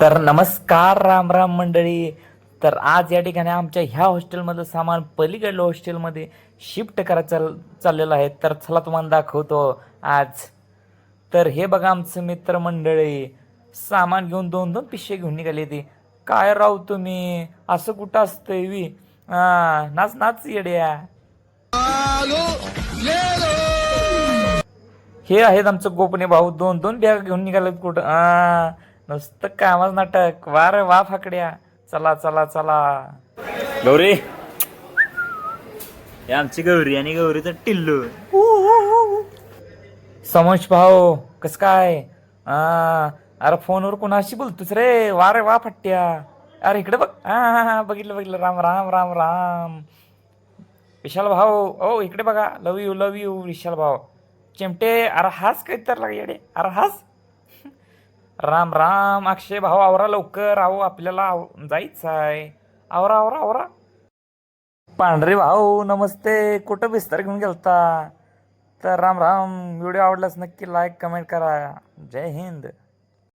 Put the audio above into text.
तर नमस्कार राम राम मंडळी. तर आज या ठिकाणी आमच्या ह्या हॉस्टेलमधलं सामान पलीकडल्या हॉस्टेलमध्ये शिफ्ट करायचं चाललेलं आहे. तर चला तुम्हाला दाखवतो आज. तर हे बघा आमचं मित्रमंडळी सामान घेऊन दोन दोन पिशे घेऊन निघाले. ते काय राव तुम्ही असं कुठं असतंय वी. नाच नाच येड्या. हे आहेत आमचं गोपने भाऊ, दोन दोन बॅग घेऊन निघालेत कुठं. नुसतं कामच नाटक. वा रे वा फाकड्या. चला चला चला. गौरी, हे आमची गौरी आणि गौरीचं टिल्लू. समोश भाऊ कस काय. अरे फोनवर कोणाशी बोलतोस रे. वा रे वा फट्ट्या. अरे इकडे बघ. बघितलं बघितलं. राम राम राम राम. विशाल भाऊ ओ इकडे बघा. लव यू विशाल भाऊ. चिमटे अरे हास काय तर लाग येडे. अरे हास. राम राम अक्षय भाऊ, आवरा लवकर. आहो आपल्याला जायचं आहे. आवरा आवरा आवरा. पांढरे भाऊ नमस्ते. कुठं बिस्तर घेऊन गेलता. तर राम राम. व्हिडिओ आवडलास नक्की लाईक कमेंट करा. जय हिंद.